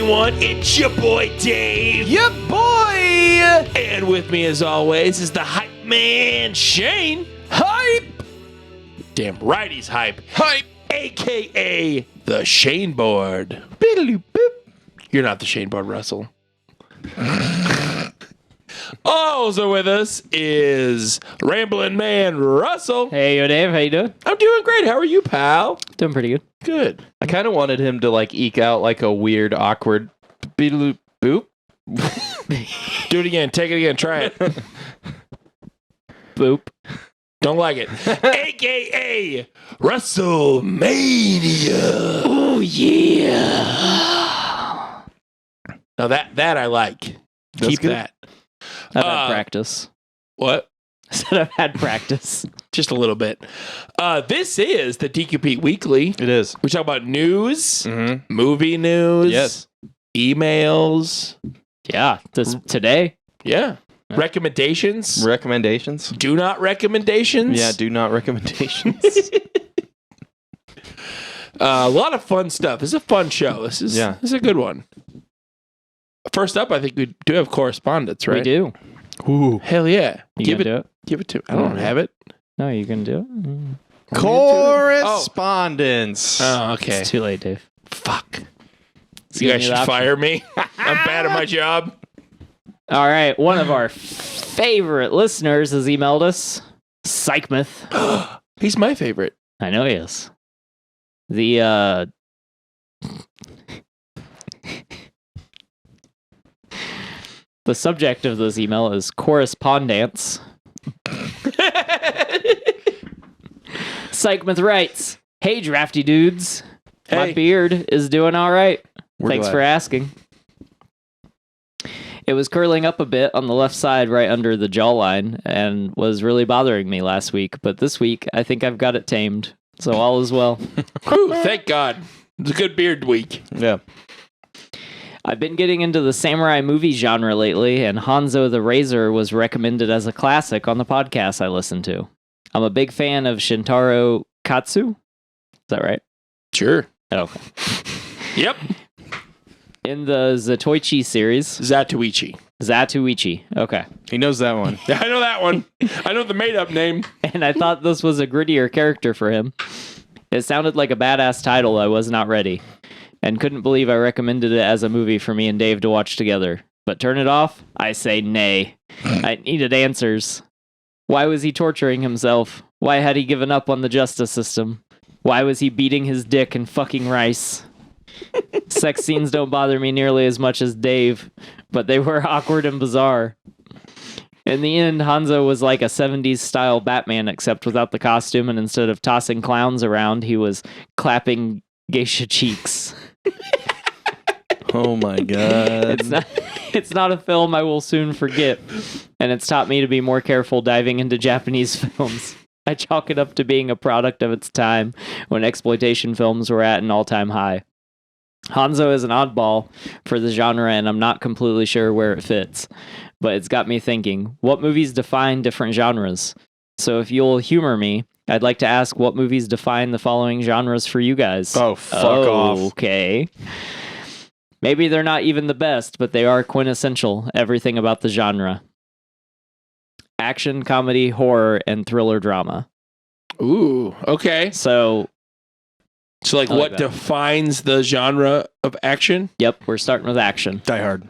everyone. It's your boy Dave. Yep, boy! And with me, as always, is the hype man, Shane. Hype! Damn right he's hype. Hype! A.K.A. the Shane Board. You're not the Shane Board, Russell. Also with us is Ramblin' Man Russell. Hey, yo, Dave. How you doing? I'm doing great. How are you, pal? Doing pretty good. Good. I kind of wanted him to like eke out like a weird, awkward beep boop. Do it again. Take it again. Try it. Boop. Don't like it. A.K.A. WrestleMania. Oh, yeah. Now that I like. That's Keep good. that. I've had practice. What? I said I've had practice. Just a little bit. This is the DQP Weekly. It is. We talk about news, Mm-hmm. movie news, Yes. emails. Yeah. Today. Yeah. Recommendations. Recommendations? Do not recommendations. Yeah, do not recommendations. A lot of fun stuff. This is a fun show. This is a good one. First up, I think we do have correspondence, right? We do. Ooh. Hell yeah. You Give gonna it. do it? Give it to me. I don't have it. No, you can do it. Correspondence. Oh, okay. It's too late, Dave. Fuck. It's You giving guys the should option. fire me. I'm bad at my job. All right. One of our favorite listeners has emailed us. Psychmouth. He's my favorite. I know he is. The the subject of this email is correspondence. Psychmouth writes, "Hey, Drafty dudes. My Hey. beard is doing all right. We're Thanks glad. for asking. It was curling up a bit on the left side right under the jawline and was really bothering me last week, but this week I think I've got it tamed, so all is well. Whew, thank God. It's a good beard week. Yeah. I've been getting into the samurai movie genre lately, and Hanzo the Razor was recommended as a classic on the podcast I listened to. I'm a big fan of Shintaro Katsu. Is that right? Sure. Okay. Yep. In the Zatoichi series, Zatuichi. Zatuichi. Okay. He knows that one. Yeah, I know that one. I know the made-up name. And I thought this was a grittier character for him. It sounded like a badass title. I was not ready. And couldn't believe I recommended it as a movie for me and Dave to watch together. But turn it off? I say nay. I needed answers. Why was he torturing himself? Why had he given up on the justice system? Why was he beating his dick and fucking rice? Sex scenes don't bother me nearly as much as Dave, but they were awkward and bizarre. In the end, Hanzo was like a 70s style Batman, except without the costume, and instead of tossing clowns around, he was clapping geisha cheeks. Oh my God. It's not a film I will soon forget, and it's taught me to be more careful diving into Japanese films. I chalk it up to being a product of its time, when exploitation films were at an all-time high. Hanzo is an oddball for the genre, and I'm not completely sure where it fits. But it's got me thinking, what movies define different genres? So if you'll humor me, I'd like to ask what movies define the following genres for you guys. Oh, fuck off. Okay. Maybe they're not even the best, but they are quintessential, everything about the genre. Action, comedy, horror, and thriller drama. Ooh, okay. So, So, like, I like what that. defines the genre of action? yep, we're starting with action. Die Hard.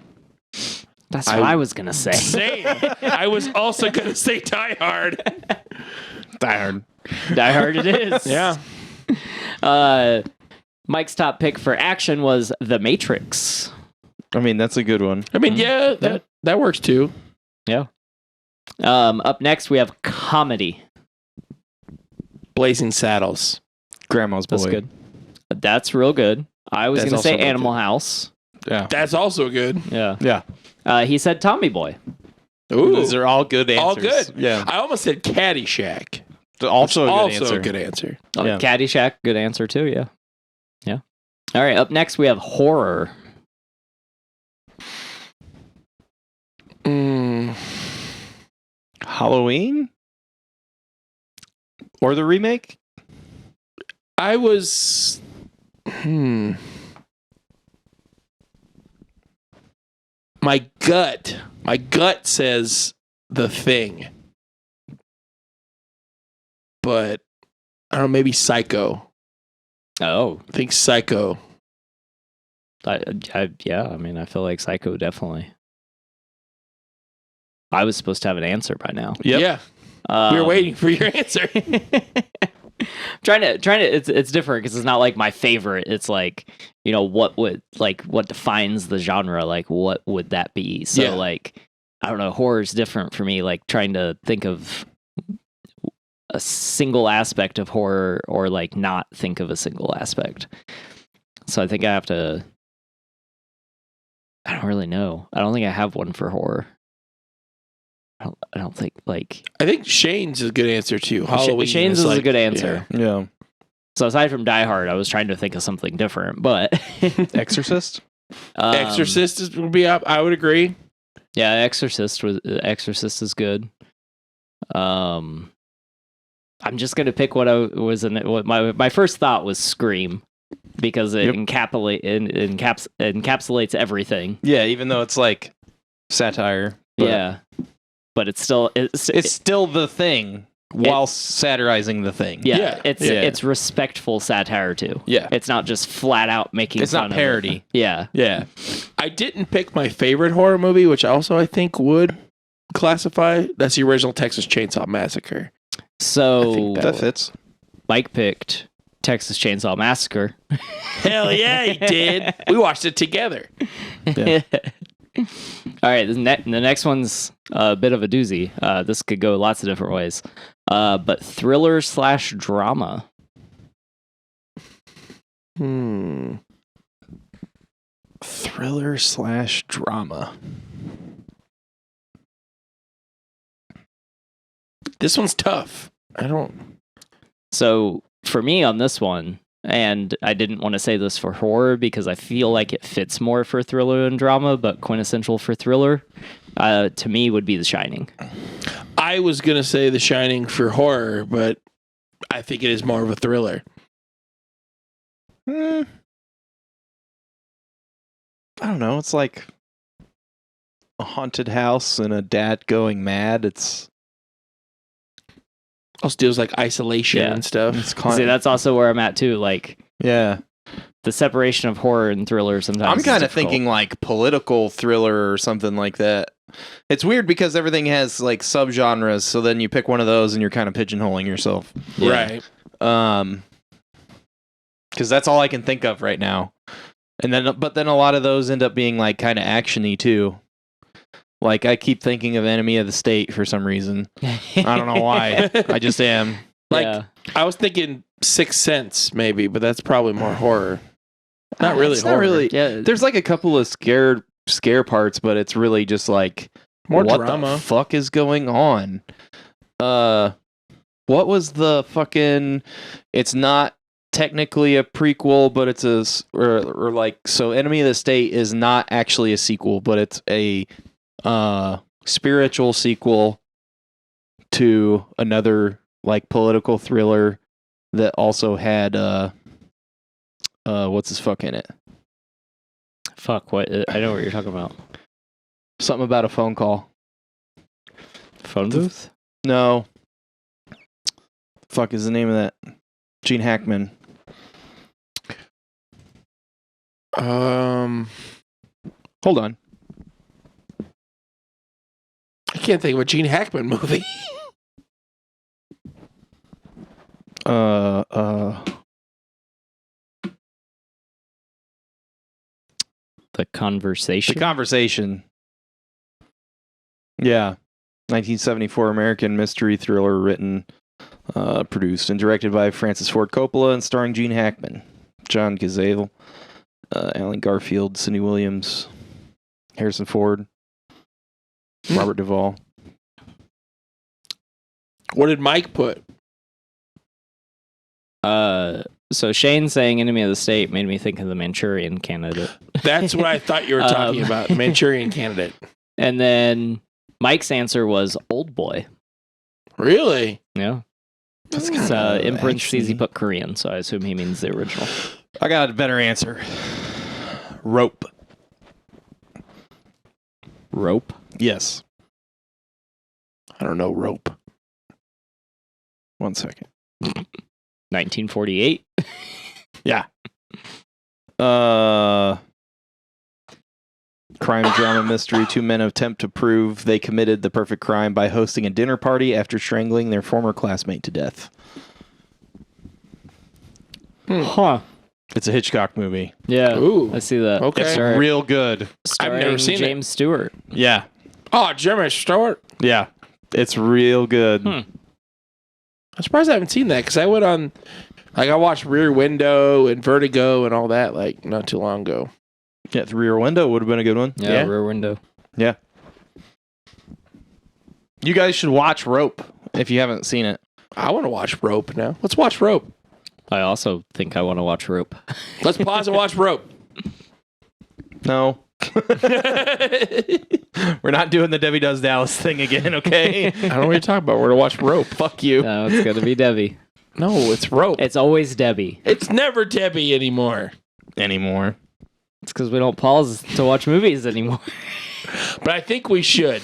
That's what I was going to say. Same. I was also going to say Die Hard. Die Hard. Die Hard it is. Yeah. Mike's top pick for action was The Matrix. I mean, that's a good one. I mean, yeah, that works too. Yeah. Up next, we have comedy. Blazing Saddles. Grandma's Boy. That's good. That's real good. I was That's going to say also real Animal good. House. Yeah. That's also good. Yeah. Yeah. He said Tommy Boy. Ooh. These are all good answers. All good. Yeah. I almost said Caddyshack. Also a good Also answer. a good answer. Oh, Yeah. Caddyshack, good answer too, yeah. Yeah. All right, up next we have horror. Halloween? Or the remake? I was... my gut says The Thing. But I don't know, maybe Psycho. Oh, I think Psycho. yeah. I mean, I feel like Psycho definitely. I was supposed to have an answer by now. Yep. Yeah. We were waiting for your answer. trying to. It's different because it's not like my favorite. It's like, what defines the genre? Like, what would that be? So like, I don't know. Horror is different for me. Like trying to think of a single aspect of horror, or like not think of a single aspect. So I think I have to. I don't really know. I don't think I have one for horror. I don't think like. I think Shane's is a good answer too. Halloween. Shane's is a good answer. Yeah. So aside from Die Hard, I was trying to think of something different, but Exorcist. Exorcist would be up. I would agree. Yeah, Exorcist is good. I'm just gonna pick what I was in. What my first thought was Scream, because it encapsulates everything. Yeah, even though it's like satire. Yeah, but it's still The Thing while satirizing the thing. Yeah, it's respectful satire too. Yeah, it's not just flat out making. It's fun not parody. Of it. Yeah. I didn't pick my favorite horror movie, which also I think would classify. That's the original Texas Chainsaw Massacre. So that fits. Mike picked Texas Chainsaw Massacre. Hell yeah, he did. We watched it together. Yeah. All right, the next one's a bit of a doozy. This could go lots of different ways. But thriller/drama. Thriller/drama. This one's tough. So for me on this one, and I didn't want to say this for horror because I feel like it fits more for thriller and drama, but quintessential for thriller, to me, would be The Shining. I was going to say The Shining for horror, but I think it is more of a thriller. I don't know. It's like a haunted house and a dad going mad. It's also deals like isolation and stuff. See, that's also where I'm at too. Like, yeah, the separation of horror and thriller sometimes. I'm kind of thinking like political thriller or something like that. It's weird because everything has like subgenres, so then you pick one of those and you're kind of pigeonholing yourself. Yeah. Right. Because that's all I can think of right now. And then, but then a lot of those end up being like kind of actiony too. Like I keep thinking of Enemy of the State for some reason. I don't know why. I just am. Like I was thinking Sixth Sense maybe, but that's probably more horror. Not really horror. Not really. Yeah. There's like a couple of scare parts, but it's really just like more what drama. The fuck is going on? What was the fucking? It's not technically a prequel, but it's or like so. Enemy of the State is not actually a sequel, but it's a spiritual sequel to another like political thriller that also had what's his fuck in it? Fuck, what? I know what you're talking about. Something about a phone call. Phone booth? No. Fuck is the name of that? Gene Hackman. Hold on. I can't think of a Gene Hackman movie. The Conversation. The Conversation. Yeah. 1974 American mystery thriller written, produced and directed by Francis Ford Coppola and starring Gene Hackman, John Cazale, Alan Garfield, Sidney Williams, Harrison Ford, Robert Duvall. What did Mike put? So Shane saying Enemy of the State made me think of the Manchurian Candidate. That's what I thought you were talking about. Manchurian Candidate. And then Mike's answer was Old Boy. Really? Yeah. That's kind of in parentheses he put Korean, so I assume he means the original. I got a better answer. Rope. Rope. Yes. I don't know. Rope. 1 second. 1948. Yeah. Crime drama mystery. Two men attempt to prove they committed the perfect crime by hosting a dinner party after strangling their former classmate to death. Huh. It's a Hitchcock movie. Yeah. Ooh. I see that. Okay. It's real good. Starring I've never seen James Stewart. Yeah. Oh, Jeremy Stewart. Yeah. It's real good. Hmm. I'm surprised I haven't seen that because I went on, like, I watched Rear Window and Vertigo and all that, like, not too long ago. Yeah, the Rear Window would have been a good one. Yeah, Rear Window. Yeah. You guys should watch Rope if you haven't seen it. I want to watch Rope now. Let's watch Rope. I also think I want to watch Rope. Let's pause and watch Rope. No. We're not doing the Debbie Does Dallas thing again, okay? I don't know what you're talking about. We're going to watch Rope. Fuck you. No, it's going to be Debbie. No, it's Rope. It's always Debbie. It's never Debbie anymore. Anymore. It's because we don't pause to watch movies anymore. But I think we should.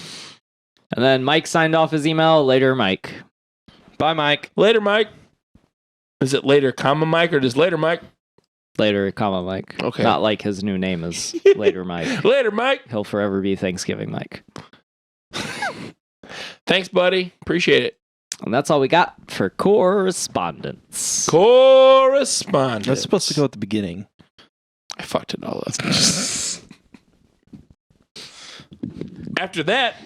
And then Mike signed off his email. Later, Mike. Bye, Mike. Later, Mike. Is it later, comma, Mike, or just later, Mike? Later, comma, Mike. Okay. Not like his new name is Later, Mike. Later, Mike. He'll forever be Thanksgiving, Mike. Thanks, buddy. Appreciate it. And that's all we got for correspondence. Correspondence. That's supposed to go at the beginning. I fucked it all up. After that,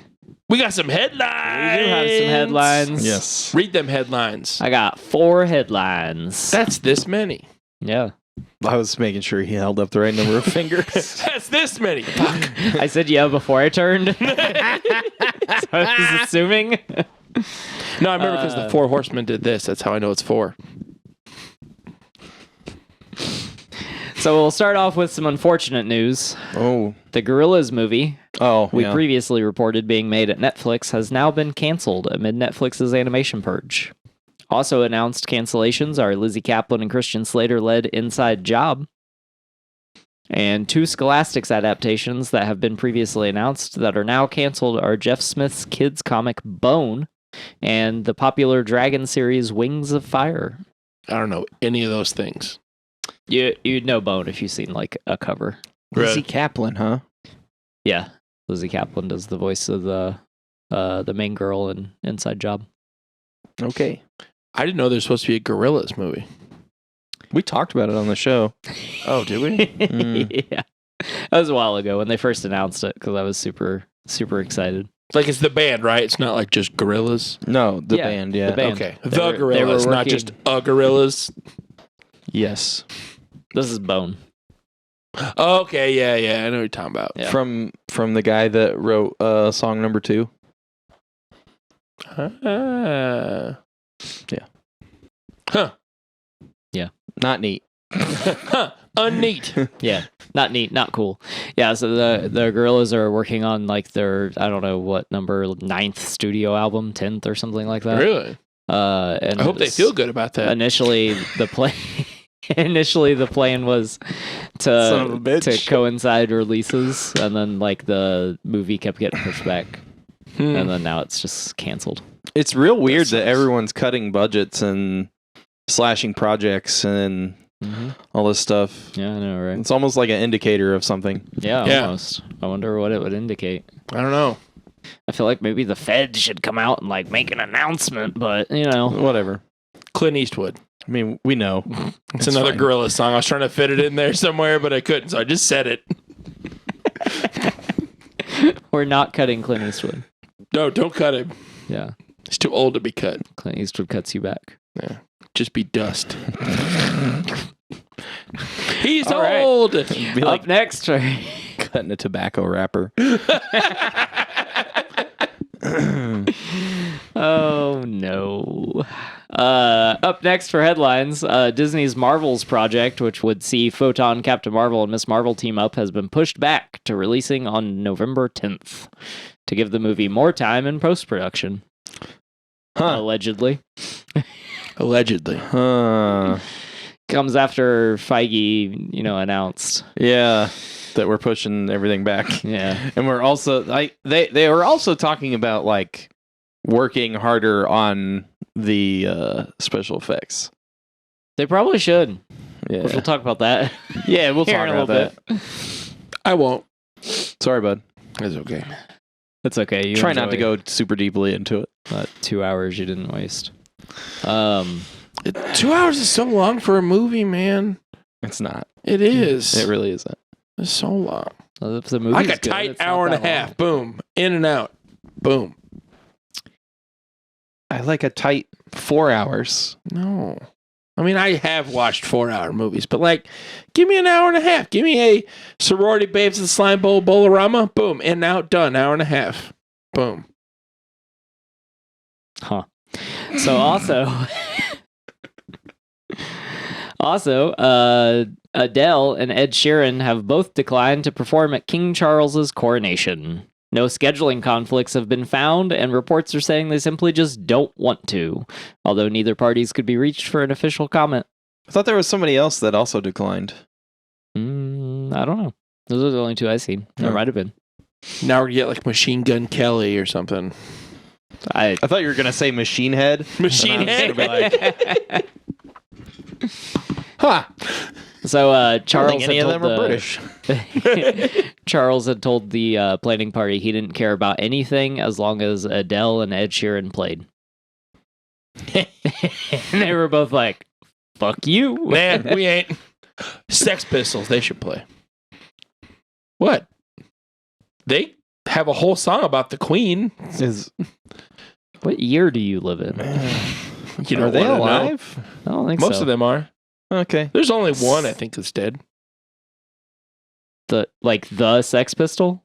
we got some headlines. We do have some headlines. Yes. Read them headlines. I got 4 headlines. That's this many. Yeah. I was making sure he held up the right number of fingers. That's this many. Fuck. I said yeah before I turned. So I was assuming. No, I remember because the 4 Horsemen did this. That's how I know it's 4. So we'll start off with some unfortunate news. Oh. The Gorillaz movie we yeah. previously reported being made at Netflix has now been canceled amid Netflix's animation purge. Also announced cancellations are Lizzie Kaplan and Christian Slater-led Inside Job, and 2 Scholastics adaptations that have been previously announced that are now canceled are Jeff Smith's kids comic Bone and the popular Dragon series Wings of Fire. I don't know any of those things. You'd know Bone if you've seen like a cover. Lizzie Kaplan, huh? Yeah, Lizzie Kaplan does the voice of the main girl in Inside Job. Okay. I didn't know there's supposed to be a Gorillaz movie. We talked about it on the show. Oh, did we? Yeah, that was a while ago when they first announced it because I was super excited. Like it's the band, right? It's not like just Gorillaz. No, the Yeah, band, yeah. the band. Okay, They the were Gorillaz, not working- just a Gorillaz. Yes. This is Bone. Okay, yeah, I know what you're talking about. Yeah. From the guy that wrote song number 2. Yeah. Huh. Not neat. Huh. Unneat. Yeah, not neat, not cool. Yeah, so the Gorillaz are working on like their I don't know what number 9th studio album, 10th or something like that. Really? And I hope they feel good about that. Initially, the plan was Son of a bitch. to coincide releases, and then like the movie kept getting pushed back, and then now it's just canceled. It's real weird that sucks. everyone's cutting budgets and slashing projects and all this stuff. Yeah, I know, right? It's almost like an indicator of something. Yeah, Yeah. almost. I wonder what it would indicate. I don't know. I feel like maybe the Fed should come out and like make an announcement, but you know, Whatever. Clint Eastwood. I mean, we know. It's another fine. Gorillaz song. I was trying to fit it in there somewhere, but I couldn't, so I just said it. we're not cutting Clint Eastwood. No, don't cut him. Yeah, He's too old to be cut. Clint Eastwood cuts you back. Yeah. Just be dust. He's All right. old. Be like Up next, cutting a tobacco wrapper. oh no. Up next for headlines, Disney's Marvels project, which would see Photon, Captain Marvel, and Miss Marvel team up, has been pushed back to releasing on November 10th to give the movie more time in post-production. Allegedly. Allegedly. Huh. Comes after Feige, announced. Yeah. that we're pushing everything back. Yeah. And we're also they were also talking about like working harder on the special effects. They probably should. Yeah. Which we'll talk about that. Yeah, we'll here talk in a about little that. I won't. Sorry, bud. It's okay. That's okay. You Try not to enjoy go super deeply into it. 2 hours you didn't waste. 2 hours is so long for a movie, man. It's not. It is. It really isn't. It's so long. If the movie's Like a good, tight it's not hour and a that long. half. Boom. In and out. Boom. I like a tight 4 hours. No. I mean, I have watched 4-hour movies, but like, give me an hour and a half. Give me a Sorority Babes of the Slime Bowl Bolorama. Boom. In and out. Done. Hour and a half. Boom. Huh. So also, Adele and Ed Sheeran have both declined to perform at King Charles's coronation. No scheduling conflicts have been found, and reports are saying they simply just don't want to, although neither parties could be reached for an official comment. I thought there was somebody else that also declined. I don't know. Those are the only two I've seen. There Oh. might have been. Now we're going to get like Machine Gun Kelly or something. I thought you were gonna say Machine Head. Machine And I was Head. gonna be Huh. So Charles any had of told them are British. Charles had told the planning party he didn't care about anything as long as Adele and Ed Sheeran played. And they were both like, "Fuck you, Man, we ain't. Sex Pistols, they should play. What? They have a whole song about the Queen. What year do you live in? You know, Are they alive? I don't think so. Most of them are. Okay. There's only one I think that's dead. The Sex Pistol.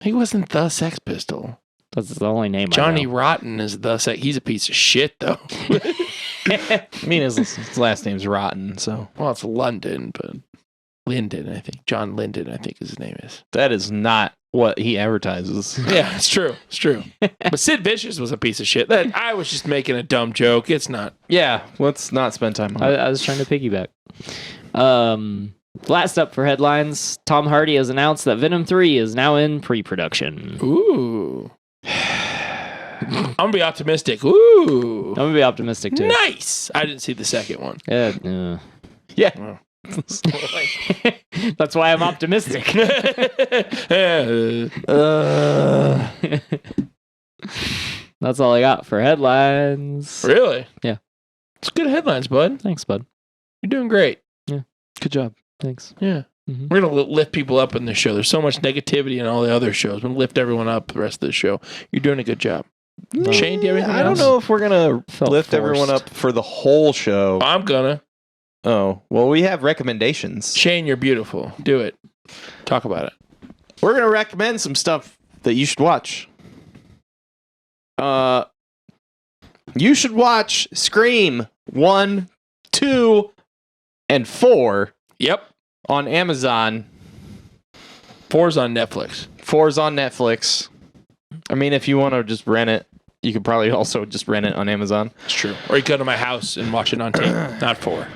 He wasn't the Sex Pistol. That's the only name. Johnny I know. Rotten is the Sex. He's a piece of shit, though. I mean, his last name's Rotten, so Well, it's London, but Linden, I think. John Linden, I think his name is. that is not what he advertises. Yeah, it's true. It's true. But Sid Vicious was a piece of shit. I was just making a dumb joke. It's not. Yeah, let's not spend time on it. I was trying to piggyback. Last up for headlines, Tom Hardy has announced that Venom 3 is now in pre-production. Ooh. I'm going to be optimistic. Ooh. I'm gonna be optimistic too. Nice. I didn't see the second one. Yeah. Yeah. That's why I'm optimistic. That's all I got for headlines. Really? Yeah. It's good headlines, bud. Thanks, bud. You're doing great. Good job. Thanks. Yeah. Mhm. We're going to lift people up in this show. There's so much negativity in all the other shows. We're going to lift everyone up the rest of the show. You're doing a good job. Shane, do you have anything I don't else? know if we're gonna Felt lift everyone forced. up for the whole show. I'm going to. Oh, well, we have recommendations. Shane, you're beautiful. Do it. Talk about it. We're gonna recommend some stuff that you should watch. You should watch Scream 1, 2, and 4 Yep. on Amazon. 4's on Netflix. 4's on Netflix. I mean, if you want to just rent it, you could probably also just rent it on Amazon. It's true. Or you go to my house and watch it on tape. Not 4.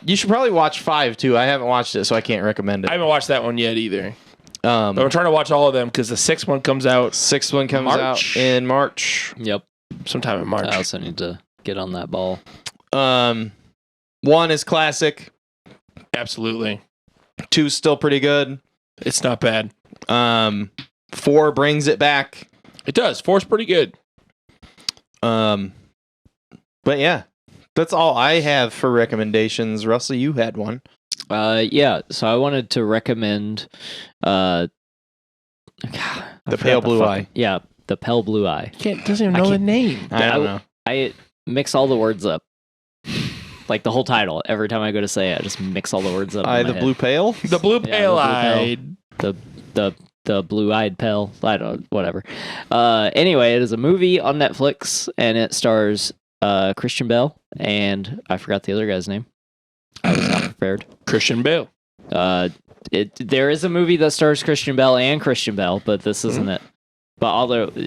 You should probably watch 5 too. I haven't watched it, so I can't recommend I it. haven't watched that one yet either. But I'm trying to watch all of them because the 6th one comes out 6th one comes March? out in March. Yep. sometime in March. I also need to get on that ball. 1 is classic. Absolutely. 2's still pretty good. It's not bad. 4 brings it back. It does. 4's pretty good. But yeah, that's all I have for recommendations. Russell, you had one. Yeah, so I wanted to recommend The Pale Blue Eye. Yeah, The Pale Blue Eye. Doesn't even know the name. I don't know. I mix all the words up. Like the whole title. Every time I go to say it, I just mix all the words up. Eye in my the head. Blue Pale? The Blue Yeah, Pale the Blue Eyed. The blue-eyed pale. I don't. Whatever. Anyway, it is a movie on Netflix, and it stars Christian Bale and I forgot the other guy's name. I was not prepared. Christian Bale. There is a movie that stars Christian Bale and Christian Bale, but this isn't it. But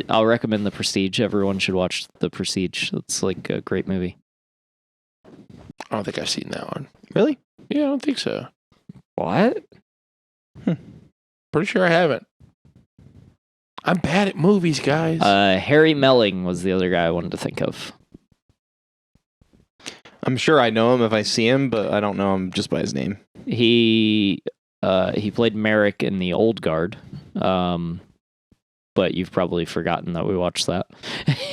I'll recommend The Prestige. Everyone should watch The Prestige. It's like a great movie. I don't think I've seen that one. Really? Yeah, I don't think so. What? Pretty sure I haven't. I'm bad at movies, guys. Harry Melling was the other guy I wanted to think of. I'm sure I know him if I see him, but I don't know him just by his name. He played Merrick in The Old Guard. But you've probably forgotten that we watched that.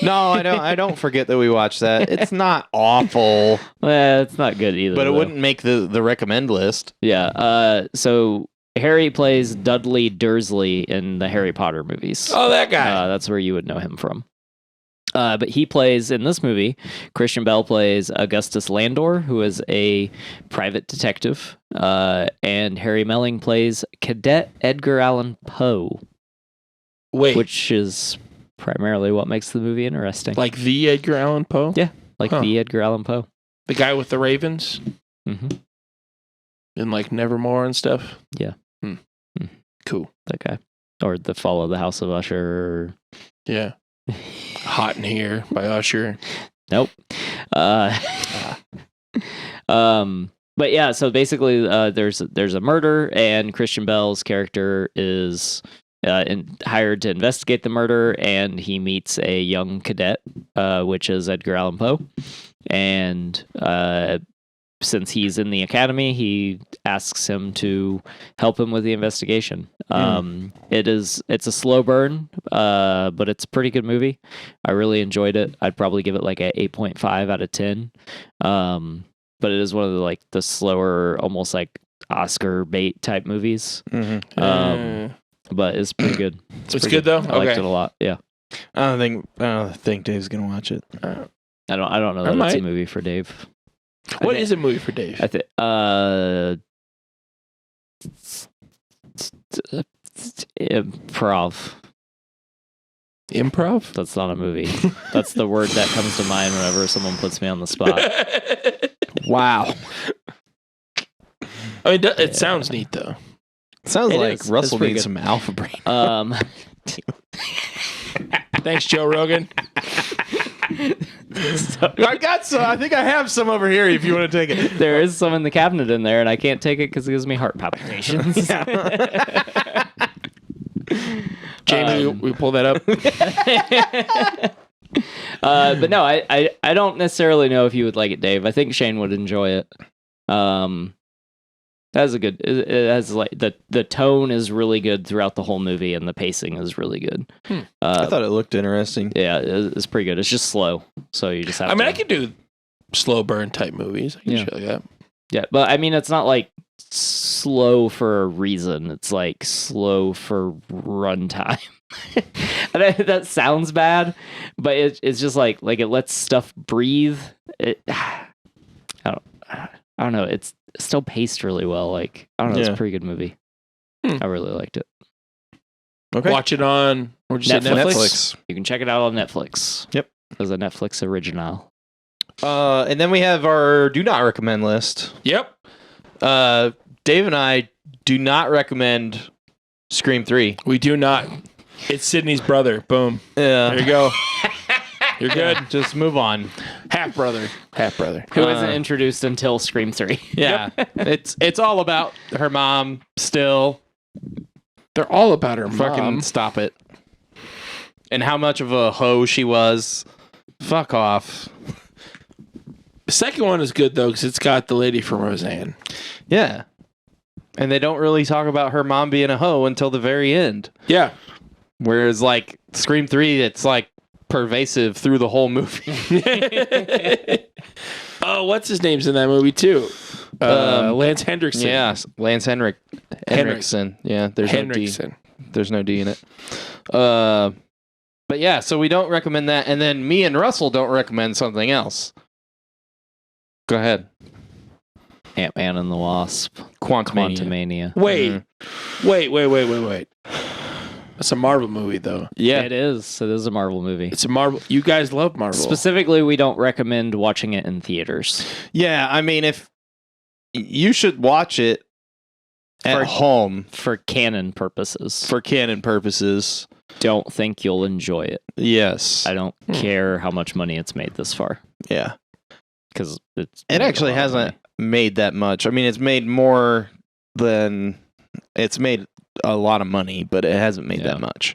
No, I don't forget that we watched that. It's not awful. Well, it's not good either. But it though. wouldn't make the recommend list. Yeah. So Harry plays Dudley Dursley in the Harry Potter movies. Oh, that guy. That's where you would know him from. But he plays in this movie. Christian Bale plays Augustus Landor, who is a private detective, and Harry Melling plays Cadet Edgar Allan Poe. Wait, Which is primarily what makes the movie interesting. like the Edgar Allan Poe? Yeah, like Huh. the Edgar Allan Poe. The guy with the ravens Mm-hmm. and like Nevermore and stuff? Yeah. Cool. That guy. Or The Fall of the House of Usher. Yeah. Hot in Here by Usher. Nope. But yeah, so basically there's a murder and Christian Bale's character is hired to investigate the murder, and he meets a young cadet, which is Edgar Allan Poe. And since he's in the academy, he asks him to help him with the investigation. It's a slow burn, but it's a pretty good movie. I really enjoyed it. I'd probably give it like a 8.5 out of 10. But it is one of the slower, almost like Oscar bait type movies. Mm-hmm. But it's pretty good. It's pretty good, though? I liked Okay. it a lot. Yeah. I don't think Dave's gonna watch it. I don't know I that it's might. a movie for Dave. What is a movie for Dave? I think improv. Improv? That's not a movie. That's the word that comes to mind whenever someone puts me on the spot. Wow. I mean, it sounds neat, though. Sounds It like is. It's Russell pretty needs good. some alpha brain. Thanks, Joe Rogan. I got some. I think I have some over here if you want to take it. There is some in the cabinet in there, and I can't take it because it gives me heart palpitations. Jamie, we pull that up. But no, I don't necessarily know if you would like it, Dave. I think Shane would enjoy it. That's a good. It has like the tone is really good throughout the whole movie, and the pacing is really good. I thought it looked interesting. Yeah, it's pretty good. It's just slow, so you just have. I mean, to, I could do slow burn type movies. I can Yeah. show you that. Yeah, but I mean, it's not like slow for a reason. It's like slow for runtime. That sounds bad, but it's just like it lets stuff breathe. I don't know. It's still paced really well. Like, I don't know. It's Yeah. a pretty good movie. I really liked it. Okay. Watch it on, what'd you say, Netflix? You can check it out on Netflix. Yep. As a Netflix original. And then we have our do not recommend list. Yep. Dave and I do not recommend Scream 3. We do not. It's Sydney's brother. Boom. Yeah. There you go. You're good. Just move on. Half brother. Half brother. Who wasn't introduced until Scream 3. Yeah. It's all about her mom still. They're all about her Fucking mom. stop it. And how much of a hoe she was. Fuck off. The second one is good, though, because it's got the lady from Roseanne. Yeah. And they don't really talk about her mom being a hoe until the very end. Yeah. Whereas, like, Scream 3, it's, like, pervasive through the whole movie. Oh, what's his name's in that movie, too? Lance Hendrickson. Yeah, Lance Henriksen. Yeah, there's Henriksen. no D. There's no D in it. But yeah, so we don't recommend that. And then me and Russell don't recommend something else. Go ahead. Ant-Man and the Wasp. Quantumania. Quantumania. Wait. Wait. That's a Marvel movie, though. Yeah. It is. It is a Marvel movie. It's a Marvel. You guys love Marvel. Specifically, we don't recommend watching it in theaters. Yeah, I mean, if you should watch it at home For canon purposes. for canon purposes. Don't think you'll enjoy it. Yes. I don't care how much money it's made this far. Yeah. Because It actually hasn't made that much. I mean, it's made more than it's made a lot of money, but it hasn't made Yeah. that much.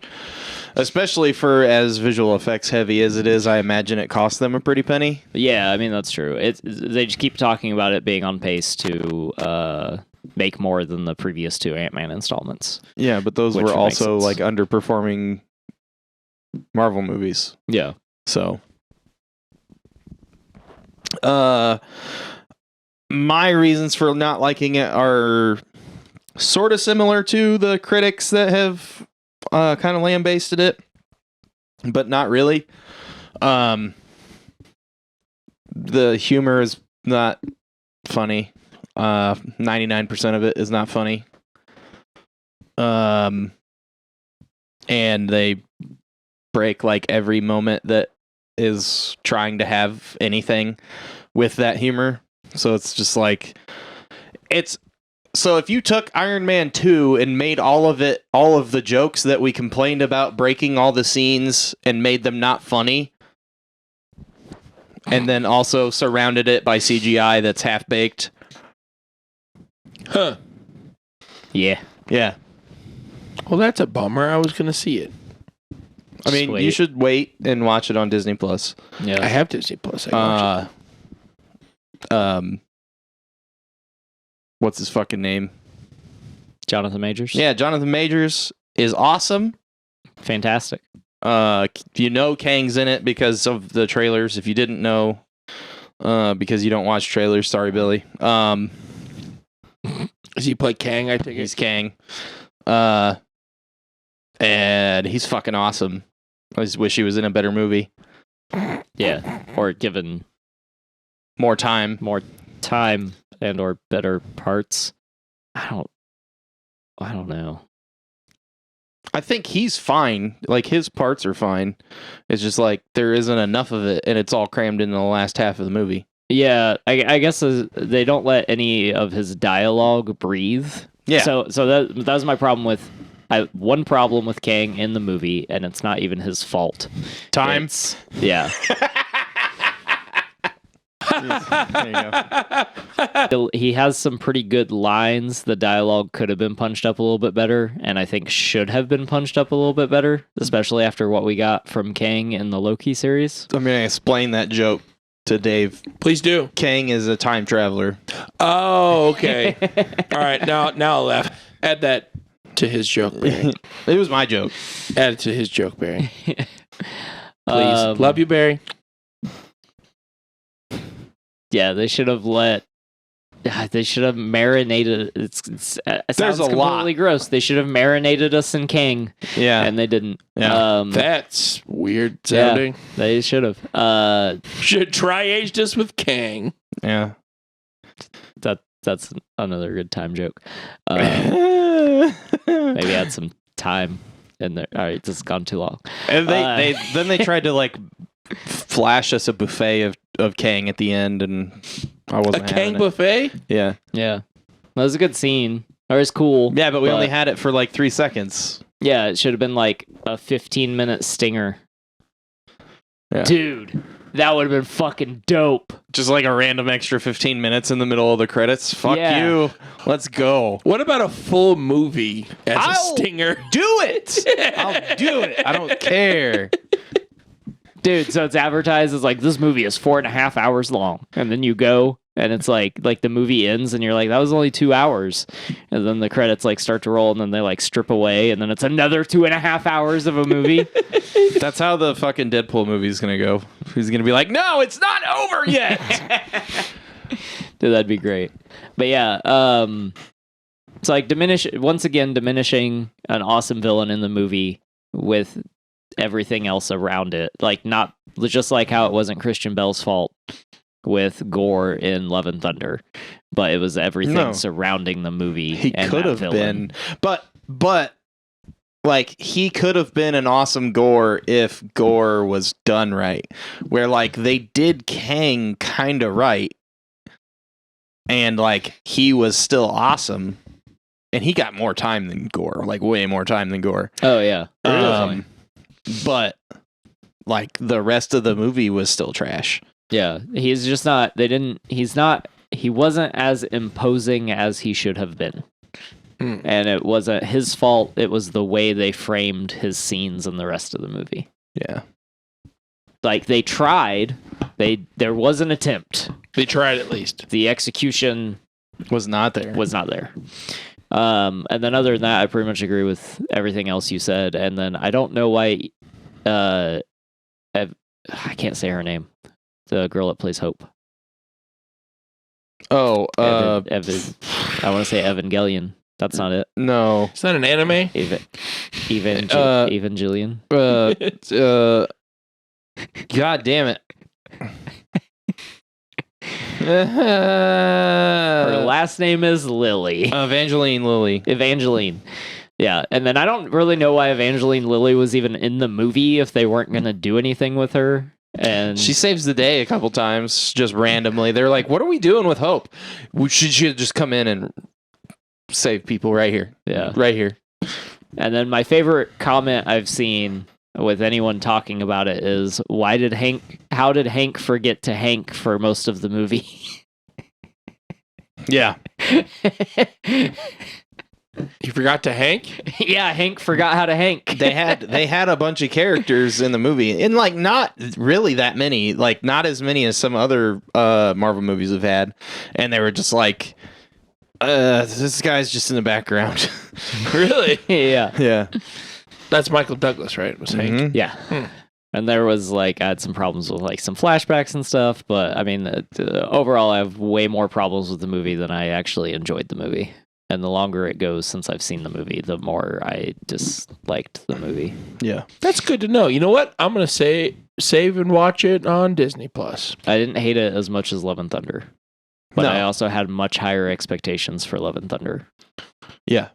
Especially for as visual effects heavy as it is, I imagine it cost them a pretty penny. Yeah, I mean that's true. They just keep talking about it being on pace to make more than the previous 2 Ant-Man installments. Yeah, but those Which were makes also sense. like underperforming Marvel movies. Yeah. So, my reasons for not liking it are sort of similar to the critics that have kind of lambasted it, but not really. The humor is not funny. 99% of it is not funny. And they break like every moment that is trying to have anything with that humor. So it's just like so if you took Iron Man 2 and made all of the jokes that we complained about breaking all the scenes and made them not funny, and then also surrounded it by CGI that's half baked. Huh. Yeah. Yeah. Well, that's a bummer. I was going to see it. I mean, Just you wait. should wait and watch it on Disney Plus. Yeah. I have Disney Plus. I can watch it. What's his fucking name? Jonathan Majors. Yeah, Jonathan Majors is awesome. Fantastic. You know Kang's in it because of the trailers. If you didn't know, because you don't watch trailers, sorry, Billy. Does he play Kang? I think He's Kang. And he's fucking awesome. I just wish he was in a better movie. Yeah. Or given More time. more time and or better parts. I don't know. I think he's fine. Like, his parts are fine. It's just like there isn't enough of it, and it's all crammed into the last half of the movie. Yeah, I guess they don't let any of his dialogue breathe. Yeah. So that was my problem with one problem with Kang in the movie, and it's not even his fault. Time. Yeah. There you go. He has some pretty good lines. The dialogue could have been punched up a little bit better, and I think should have been punched up a little bit better, especially after what we got from Kang in the Loki series. I'm going to explain that joke to Dave. Please do. Kang is a time traveler. Oh, okay. All right. Now I'll laugh. Add that to his joke, Barry. It was my joke. Add it to his joke, Barry. Please. Love Love you, Barry. Yeah, they should have marinated. It There's sounds a completely lot. gross. They should have marinated us in Kang, Yeah. and they didn't. Yeah. That's weird sounding. Yeah, they should have. Should try aged us with Kang. Yeah. That's another good time joke. Maybe add some time in there. All right, this has gone too long. And they tried to like flash us a buffet of Kang at the end, and I A wasn't Kang having it. buffet? Yeah. Yeah, that was a good scene. Or it's cool. Yeah, but we only had it for like 3 seconds. Yeah, it should have been like a 15-minute stinger. Yeah. Dude, that would have been fucking dope. Just like a random extra 15 minutes in the middle of the credits. Fuck Yeah. you. Let's go. What about a full movie as a stinger? Do it. I'll do it. I don't care. Dude, so it's advertised as like, this movie is 4.5 hours long. And then you go and it's like the movie ends and you're like, that was only 2 hours. And then the credits like start to roll and then they like strip away and then it's another 2.5 hours of a movie. That's how the fucking Deadpool movie's gonna go. He's gonna be like, no, it's not over yet. Dude, that'd be great. But yeah, it's like diminishing an awesome villain in the movie with everything else around it. Like, not just like how it wasn't Christian Bale's fault with Gore in Love and Thunder, but it was everything surrounding the movie. He and could that have villain. been, but like he could have been an awesome Gore if Gore was done right. Where like they did Kang kind of right, and like he was still awesome, and he got more time than Gore, like way more time than Gore. Oh yeah. Definitely. But like the rest of the movie was still trash. Yeah, he's just not. He wasn't as imposing as he should have been. And it wasn't his fault. It was the way they framed his scenes in the rest of the movie. Yeah. Like, they tried. There was an attempt. They tried at least. The execution Was not there. And then other than that, I pretty much agree with everything else you said. And then I don't know why I can't say her name. The girl that plays Hope. Oh, Evan, I want to say Evangelion. That's not it. no. Is that an anime? Evangelion. God damn it. Her last name is Lily. Evangeline Lilly. Evangeline. Yeah, and then I don't really know why Evangeline Lilly was even in the movie if they weren't going to do anything with her. And She saves the day a couple times, just randomly. They're like, what are we doing with Hope? She should just come in and save people right here. Yeah. Right here. And then my favorite comment I've seen with anyone talking about it is, how did Hank forget to Hank for most of the movie? Yeah. You forgot to Hank? Yeah, Hank forgot how to Hank. They had a bunch of characters in the movie, and like not really that many, like not as many as some other Marvel movies have had, and they were just like, this guy's just in the background. Really? Yeah. Yeah. That's Michael Douglas, right? Was Hank? Mhm. Yeah. And there was like, I had some problems with like some flashbacks and stuff, but I mean, overall, I have way more problems with the movie than I actually enjoyed the movie. And the longer it goes since I've seen the movie, the more I disliked the movie. Yeah. That's good to know. You know what? I'm going to save and watch it on Disney Plus. I didn't hate it as much as Love and Thunder, but No. I also had much higher expectations for Love and Thunder. Yeah.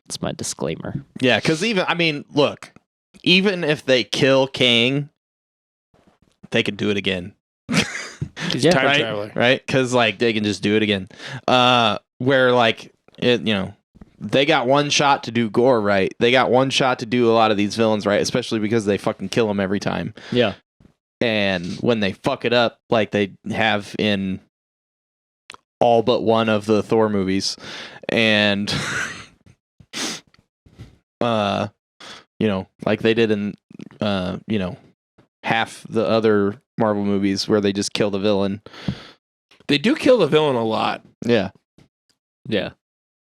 It's my disclaimer. Yeah, because look, even if they kill Kang, they could do it again. He's Yeah, a time right? traveler. Right? Because like they can just do it again. Where like it, they got one shot to do gore right. They got one shot to do a lot of these villains right, especially because they fucking kill them every time. Yeah. And when they fuck it up, like they have in all but one of the Thor movies, and like they did in half the other Marvel movies where they just kill the villain. They do kill the villain a lot. Yeah. Yeah.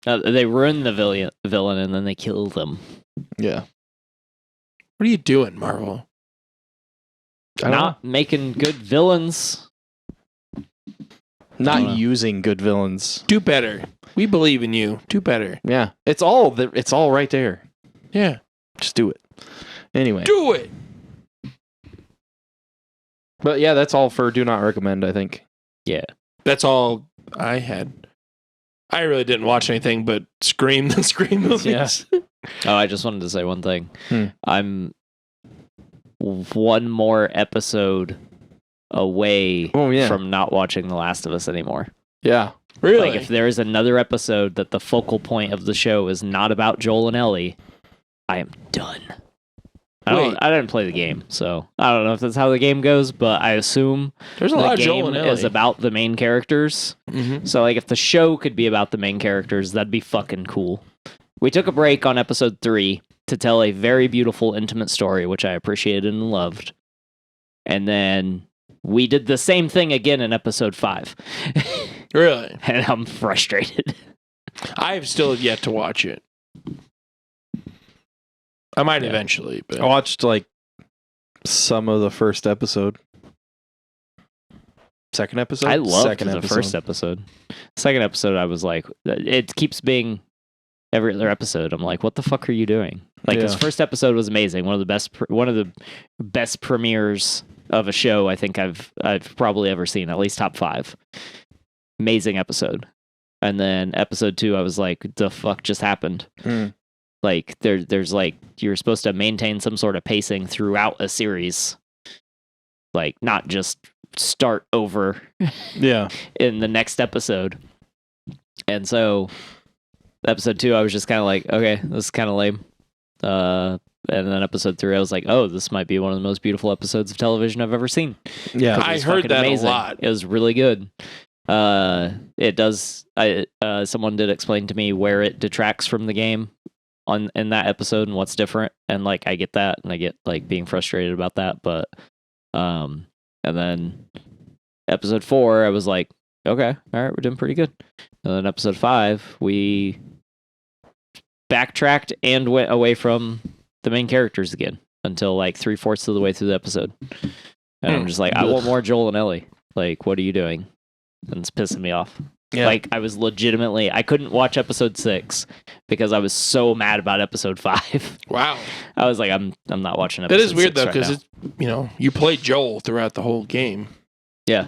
They ruin the villain and then they kill them. Yeah. What are you doing, Marvel? Not making good villains. Not I don't know. using good villains. Do better. We believe in you. Do better. Yeah. It's all right there. Yeah. Just do it. Anyway. Do it. But yeah, that's all for Do Not Recommend, I think. Yeah. That's all I had. I really didn't watch anything but Scream movies. Yeah. Oh, I just wanted to say one thing. Hmm. I'm one more episode away from not watching The Last of Us anymore. Yeah. Really? Like, if there is another episode that the focal point of the show is not about Joel and Ellie, I am done. I didn't play the game, so I don't know if that's how the game goes, but I assume There's a the lot of Joel game and Ellie. is about the main characters. Mhm. So, like, if the show could be about the main characters, that'd be fucking cool. We took a break on episode 3 to tell a very beautiful, intimate story, which I appreciated and loved. And then we did the same thing again in episode 5. Really? And I'm frustrated. I've still yet to watch it. I might eventually, but I watched like some of the first episode. Second episode? I loved Second the first episode. Second episode, I was like, it keeps being every other episode. I'm like, what the fuck are you doing? Like, this first episode was amazing. One of the best premieres of a show I think I've probably ever seen. At least top 5. Amazing episode. And then episode 2, I was like, the fuck just happened? Like, there's like, you're supposed to maintain some sort of pacing throughout a series. Like, not just start over Yeah. in the next episode. And so, episode 2, I was just kind of like, okay, this is kind of lame. And then episode 3, I was like, oh, this might be one of the most beautiful episodes of television I've ever seen. Yeah. I It's heard fucking that amazing. a lot. It was really good. It does. Someone did explain to me where it detracts from the game in that episode and what's different, and like I get that, and I get like being frustrated about that, but and then episode 4, I was like, okay, all right, we're doing pretty good. And then episode 5, we backtracked and went away from the main characters again until like 3/4 of the way through the episode, and I'm just like, I want more Joel and Ellie. Like, what are you doing? And it's pissing me off. Yeah. Like, I was legitimately, I couldn't watch episode 6 because I was so mad about episode 5. Wow. I was like, I'm not watching episode That is weird 6 though, right because now. it's you play Joel throughout the whole game. Yeah.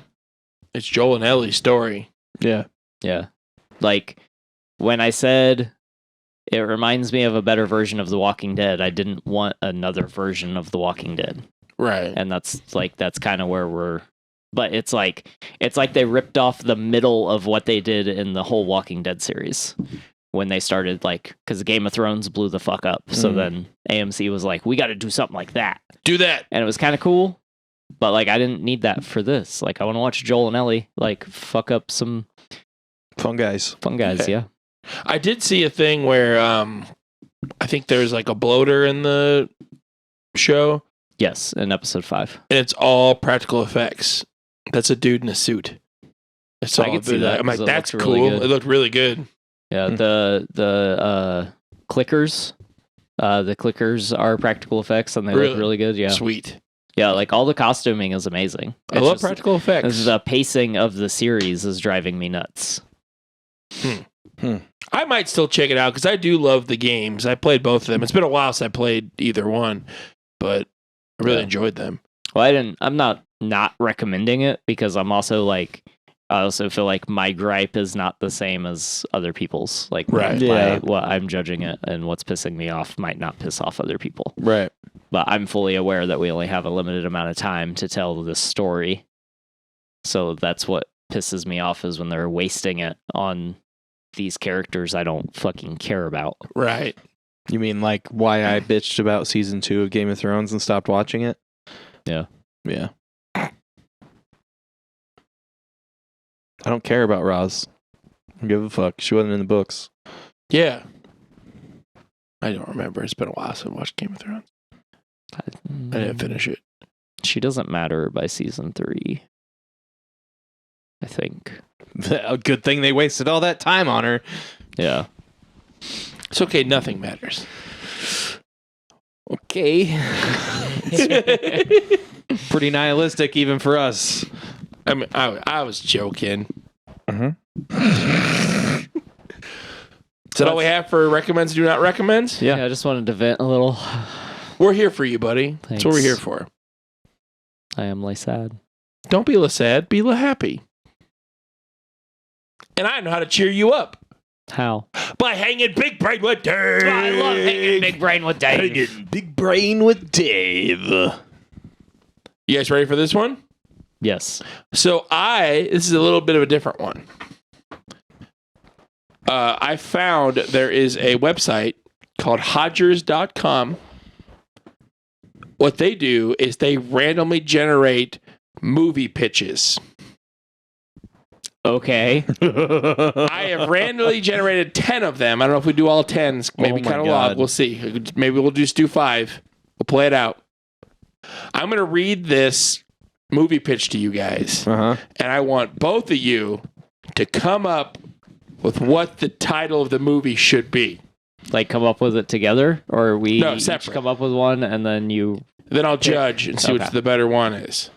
It's Joel and Ellie's story. Yeah. Yeah. Like, when I said it reminds me of a better version of The Walking Dead, I didn't want another version of The Walking Dead. Right. And that's kind of where we're, but it's like they ripped off the middle of what they did in the whole Walking Dead series when they started, like, because Game of Thrones blew the fuck up. So then AMC was like, we got to do something like that. Do that. And it was kind of cool, but like I didn't need that for this. Like, I want to watch Joel and Ellie like fuck up some Fun guys. Okay. Yeah. I did see a thing where I think there's like a bloater in the show, Yes, in episode 5. and it's all practical effects. That's a dude in a suit. It's I all could see that, I'm like, 'cause it that's looks really cool. good. It looked really good. Yeah, the clickers. The clickers are practical effects and they Really? look really good. Yeah. Sweet. Yeah, like all the costuming is amazing. I love practical effects. The pacing of the series is driving me nuts. I might still check it out because I do love the games. I played both of them. It's been a while since I played either one, but I really enjoyed them. Well, I'm not recommending it because I'm also like, I also feel like my gripe is not the same as other people's. Like, Right. what I'm judging it and what's pissing me off might not piss off other people. Right. But I'm fully aware that we only have a limited amount of time to tell this story. So that's what pisses me off, is when they're wasting it on these characters I don't fucking care about. Right. You mean like why I bitched about season 2 of Game of Thrones and stopped watching it? Yeah. Yeah. I don't care about Roz. I don't give a fuck. She wasn't in the books. Yeah. I don't remember. It's been a while since I watched Game of Thrones. I didn't finish it. She doesn't matter by season 3. I think. A good thing they wasted all that time on her. Yeah. It's okay. Nothing matters. Okay. Pretty nihilistic even for us. I mean, I was joking. Mhm. Is that all we have for recommends, do not recommends? Yeah, I just wanted to vent a little. We're here for you, buddy. That's what we're Thanks. here for. I am like sad. Don't be sad, be happy. And I know how to cheer you up How? by hanging Big Brain with Dave. I love hanging Big Brain with Dave. Hanging Big Brain with Dave. You guys ready for this one? Yes. So this is a little bit of a different one. I found there is a website called Hodgers.com. What they do is they randomly generate movie pitches. Okay. I have randomly generated 10 of them. I don't know if we do all 10s. Maybe Oh my kind of God. log. We'll see. Maybe we'll just do 5. We'll play it out. I'm going to read this movie pitch to you guys. Uh-huh. And I want both of you to come up with what the title of the movie should be. Like, come up with it together? Or we No, each separate. come up with one and then you... Then I'll judge and see Okay. what the better one is.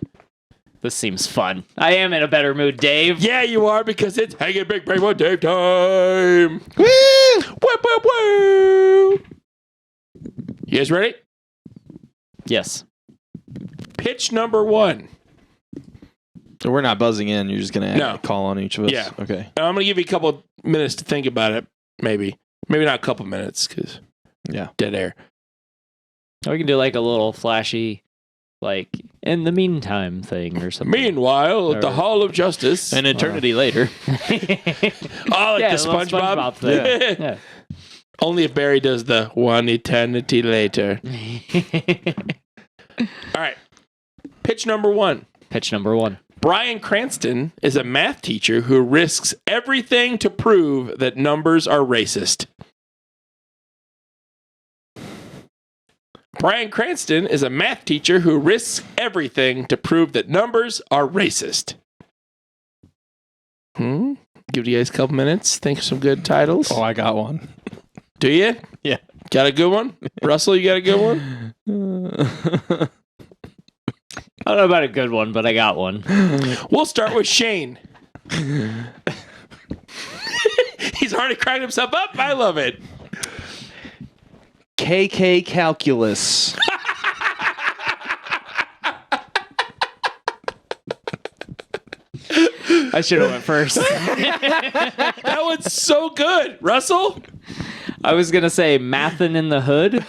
This seems fun. I am in a better mood, Dave. Yeah, you are, because it's Hanging Big Brain with Dave time. Woo! Woo, woo, woo! You guys ready? Yes. Pitch number 1. So we're not buzzing in. You're just going to No. call on each of us? Yeah. Okay. And I'm going to give you a couple minutes to think about it, maybe. Maybe not a couple minutes, because Yeah. dead air. Or we can do like a little flashy, like, in the meantime thing or something. Meanwhile, at the Or- Hall of Justice. An eternity later. Oh, like Yeah, the a little SpongeBob? thing. Yeah. Only if Barry does the one eternity later. All right. Pitch number 1. Pitch number 1. Bryan Cranston is a math teacher who risks everything to prove that numbers are racist. Bryan Cranston is a math teacher who risks everything to prove that numbers are racist. Give you guys a couple minutes. Think of some good titles. Oh, I got one. Do you? Yeah. Got a good one? Russell, you got a good one? I don't know about a good one, but I got one. We'll start with Shane. He's already cracked himself up. I love it. KK Calculus. I should have went first. That one's so good. Russell? I was going to say Mathin' in the Hood.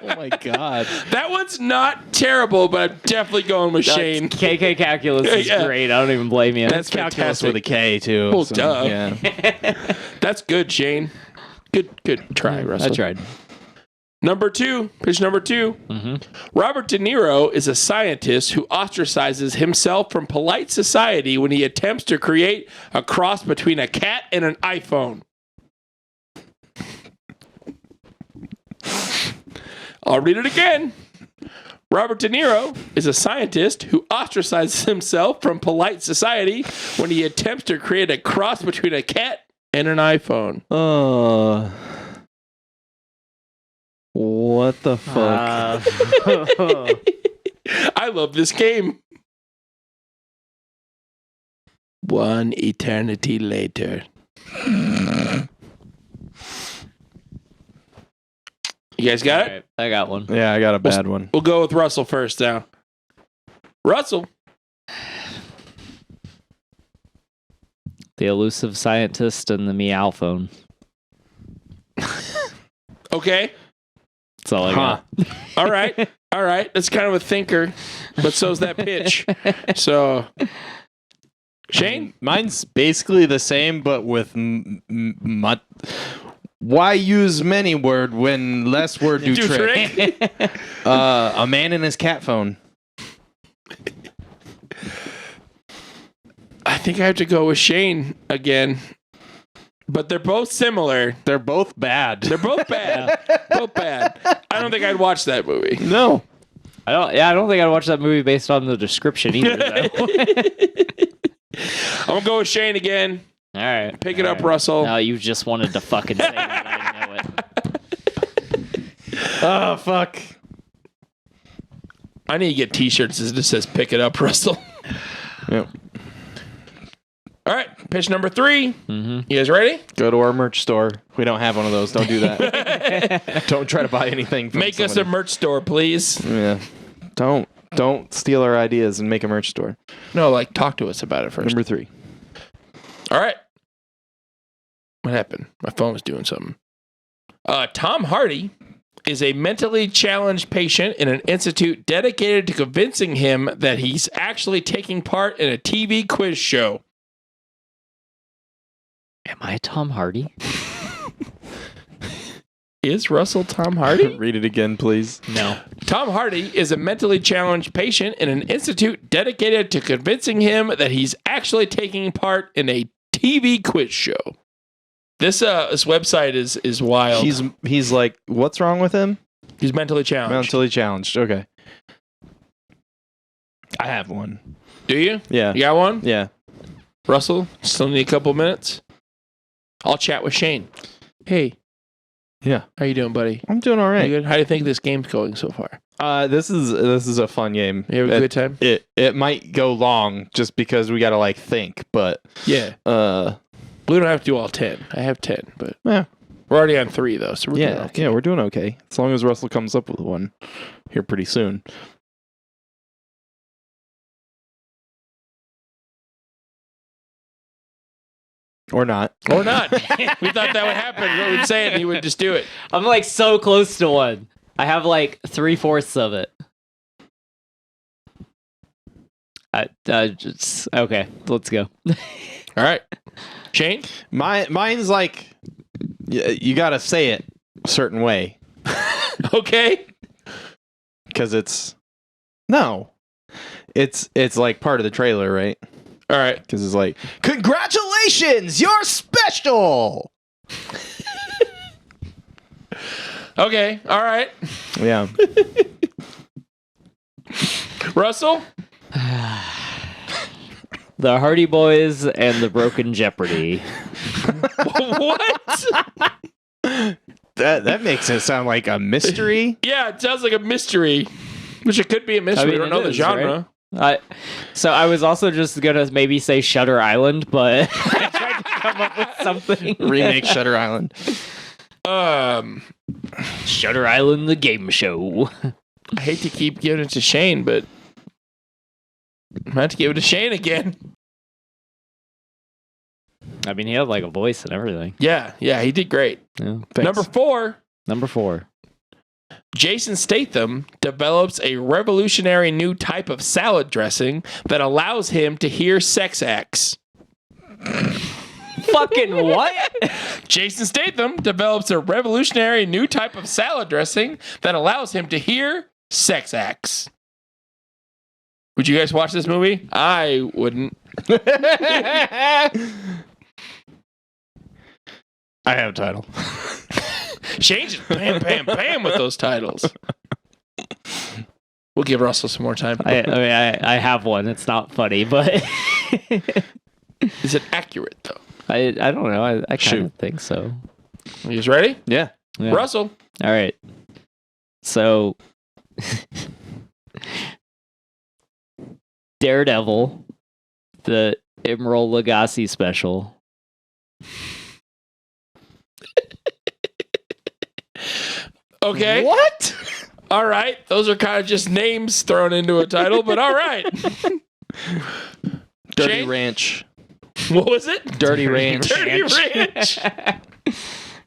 Oh my god. That one's not terrible, but I'm definitely going with Shane. KK Calculus is Yeah. great. I don't even blame you. That's Calculus fantastic. with a K too. Well, so, duh. Yeah. That's good, Shane. Good try, Russell. I tried. Number 2, pitch number 2. Robert De Niro is a scientist who ostracizes himself from polite society when he attempts to create a cross between a cat and an iPhone. I'll read it again. Robert De Niro is a scientist who ostracizes himself from polite society when he attempts to create a cross between a cat and an iPhone. What the fuck? I love this game. One eternity later. You guys got it? Right, I got one. Yeah, I got a bad one. We'll go with Russell first now. Russell. The elusive scientist and the meow phone. Okay. That's all I got. All right. All right. That's kind of a thinker, but so's that pitch. So, Shane? Mine's basically the same, but with why use many word when less word do trick? A man in his cat phone. I think I have to go with Shane again. But they're both similar. They're both bad. They're both bad. Both bad. I don't think I'd watch that movie. No. I don't think I'd watch that movie based on the description either, though. I'm going to go with Shane again. All right. Pick it up, Russell. No, you just wanted to fucking say that. I know it. Oh, fuck. I need to get t-shirts that just says pick it up, Russell. Yep. All right, pitch number 3. Mm-hmm. You guys ready? Go to our merch store. We don't have one of those. Don't do that. Don't try to buy anything from Make us a somebody. merch store, please. Yeah. Don't steal our ideas and make a merch store. No, like talk to us about it first. Number 3. All right. What happened? My phone was doing something. Tom Hardy is a mentally challenged patient in an institute dedicated to convincing him that he's actually taking part in a TV quiz show. Am I Tom Hardy? Is Russell Tom Hardy? Read it again, please. No. Tom Hardy is a mentally challenged patient in an institute dedicated to convincing him that he's actually taking part in a TV quiz show. This website is wild. He's like, what's wrong with him? He's mentally challenged. Mentally challenged. Okay. I have one. Do you? Yeah. You got one? Yeah. Russell, still need a couple minutes. I'll chat with Shane. Hey, Yeah. how you doing, buddy? I'm doing all You right. good? How do you think this game's going so far? This is a fun game. You have a good time? It might go long just because we got to like think, but Yeah. We don't have to do all 10. I have 10, but yeah. we're already on 3 though, so we're doing okay. Yeah, we're doing okay. As long as Russell comes up with one here pretty soon. Or not. Or not. We thought that would happen. What we'd say it and he would just do it. I'm like so close to one. I have like 3/4 of it. Okay, let's go. All right. Shane? Mine's like you got to say it a certain way Okay. because it's no. It's like part of the trailer, right? All right. Because it's like, congratulations, you're special. Okay. All right. Yeah. Russell? The Hardy Boys and the Broken Jeopardy. What? That makes it sound like a mystery. Yeah, it sounds like a mystery. Which it could be a mystery. I mean, We don't know it the is, genre. right? So I was also just gonna maybe say Shutter Island, but I tried to come up with something. Remake Shutter Island. Shutter Island, the game show. I hate to keep giving it to Shane, but I'm gonna have to give it to Shane again. I mean, he had like a voice and everything. Yeah, he did great. Yeah. Number 4. Number 4. Jason Statham develops a revolutionary new type of salad dressing that allows him to hear sex acts. Fucking what? Jason Statham develops a revolutionary new type of salad dressing that allows him to hear sex acts. Would you guys watch this movie? I wouldn't. I have a title. Shane's just bam with those titles. We'll give Russell some more time. I have one. It's not funny, but Is it accurate, though? I don't know. I kind of think so. You guys ready? Yeah. Yeah. Russell. All right. So, Daredevil, the Emerald Lagasse special. Okay. What? All right. Those are kind of just names thrown into a title, but all right. Dirty Shane? Ranch. What was it? Dirty Ranch. Dirty Ranch.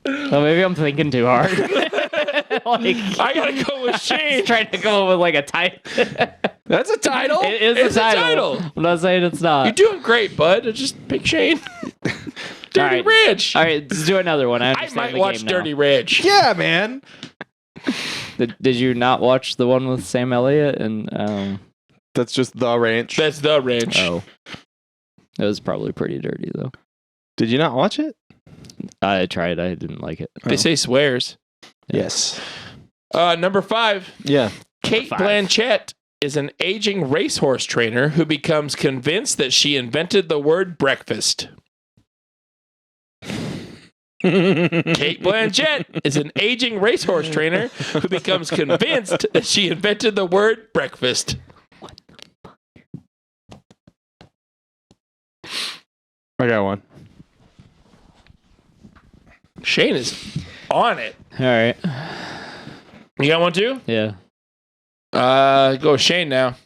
Well, maybe I'm thinking too hard. I gotta go with Shane. Trying to come up with like a title. That's a title. It is It's a a title. title. I'm not saying it's not. You're doing great, bud. Just pick Shane. Dirty right. Ranch. All right, let's do another one. I I understand might the watch game now. Dirty Ranch. Yeah, man. Did you not watch the one with Sam Elliott and? That's just the ranch. That's the ranch. Oh, it was probably pretty dirty though. Did you not watch it? I tried. I didn't like it. They say swears. Yes. Number 5. Yeah. Kate 5. Blanchett is an aging racehorse trainer who becomes convinced that she invented the word breakfast. Kate Blanchett is an aging racehorse trainer who becomes convinced that she invented the word breakfast. I got one. Shane is on it. All right. You got one too? Yeah. Go with Shane now.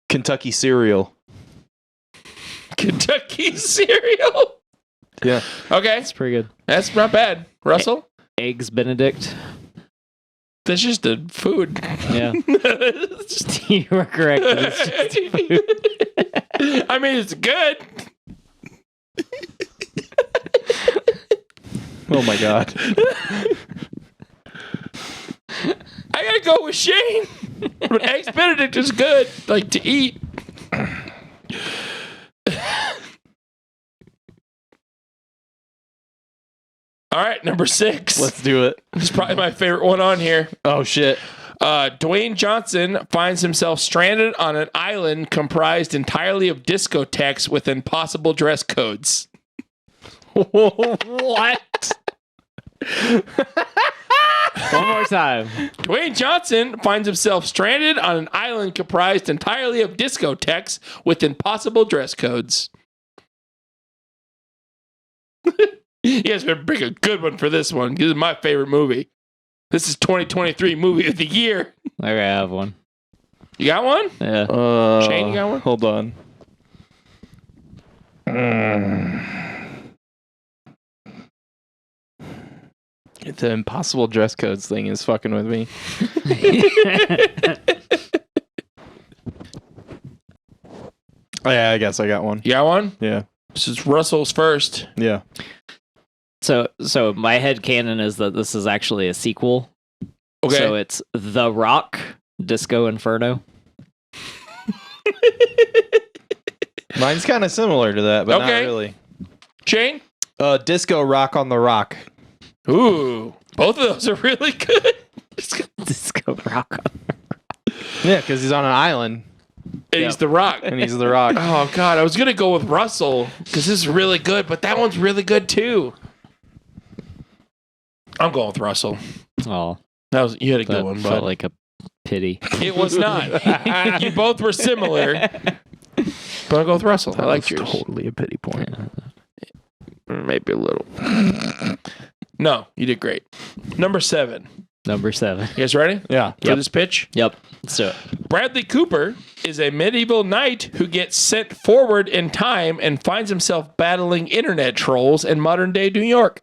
Kentucky cereal. Kentucky cereal. Yeah. Okay, It's pretty good. that's not bad. Russell? Eggs Benedict. That's just a food. Yeah. It's just- You were correct. It's just food. I mean, it's good. Oh my god. I gotta go with Shane. But Eggs Benedict is good, like to eat. All right, number 6. Let's do it. This is probably my favorite one on here. Oh shit. Dwayne Johnson finds himself stranded on an island comprised entirely of discotheques with impossible dress codes. What? One more time. Dwayne Johnson finds himself stranded on an island comprised entirely of discotheques with impossible dress codes. You guys better bring a good one for this one. This is my favorite movie. This is 2023 movie of the year. Okay, I have one. You got one? Yeah. Shane, you got one? Hold on. The impossible dress codes thing is fucking with me. Oh, yeah, I guess I got one. You got one? Yeah. This is Russell's first. Yeah. So my head canon is that this is actually a sequel. Okay. So it's The Rock, Disco Inferno. Mine's kind of similar to that, but Okay. not really. Shane? Disco Rock on the Rock. Ooh, both of those are really good. Disco Rock. Yeah, because he's on an island And he's the Rock. and he's the Rock. Oh God, I was gonna go with Russell because this is really good, but that one's really good too. I'm going with Russell. Oh, That was you had a that good one, felt but like a pity. it was not. You both were similar, but I'll go with Russell. I like yours. Totally a pity point. Maybe a little. No, you did great. Number 7. Number 7. You guys ready Yeah. for this pitch? Yep. Let's do it. Bradley Cooper is a medieval knight who gets sent forward in time and finds himself battling internet trolls in modern day New York.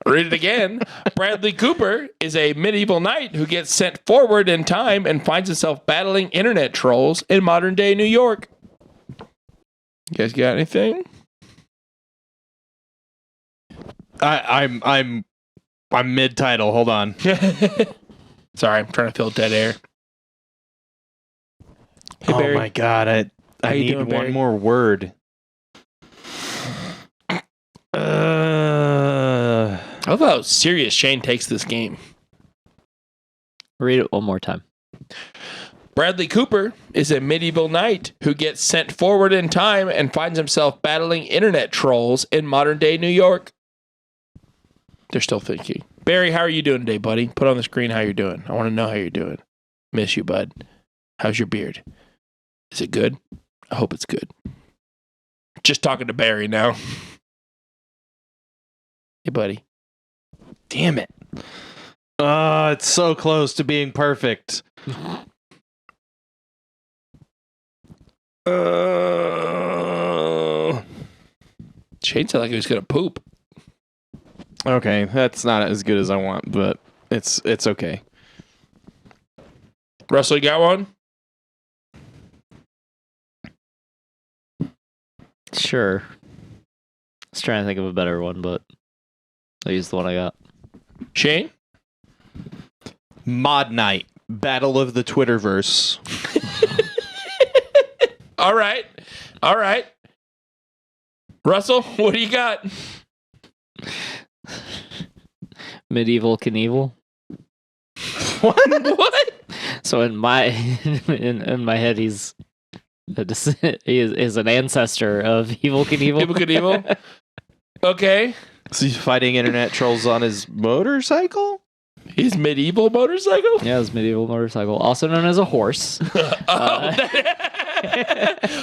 Read it again. Bradley Cooper is a medieval knight who gets sent forward in time and finds himself battling internet trolls in modern day New York. You guys got anything? I'm mid title. Hold on. Sorry, I'm trying to fill dead air. Hey, Oh Barry. my god, I How you need doing, one Barry? more word. I love how serious Shane takes this game. Read it one more time. Bradley Cooper is a medieval knight who gets sent forward in time and finds himself battling internet trolls in modern day New York. They're still thinking. Barry, how are you doing today, buddy? Put on the screen how you're doing. I want to know how you're doing. Miss you, bud. How's your beard? Is it good? I hope it's good. Just talking to Barry now. Hey, buddy. Damn it. It's so close to being perfect. Shane sounded like he was going to poop. Okay, that's not as good as I want, but it's okay. Russell, you got one? Sure. I was trying to think of a better one, but I'll use the one I got. Shane? Mod Night, Battle of the Twitterverse. All right. All right. Russell, what do you got? Medieval Knievel. What? What? So in my in my head, he's he is an ancestor of Evil Knievel. Evil Knievel? Okay. So he's fighting internet trolls on his motorcycle? His medieval motorcycle? Yeah, his medieval motorcycle, also known as a horse.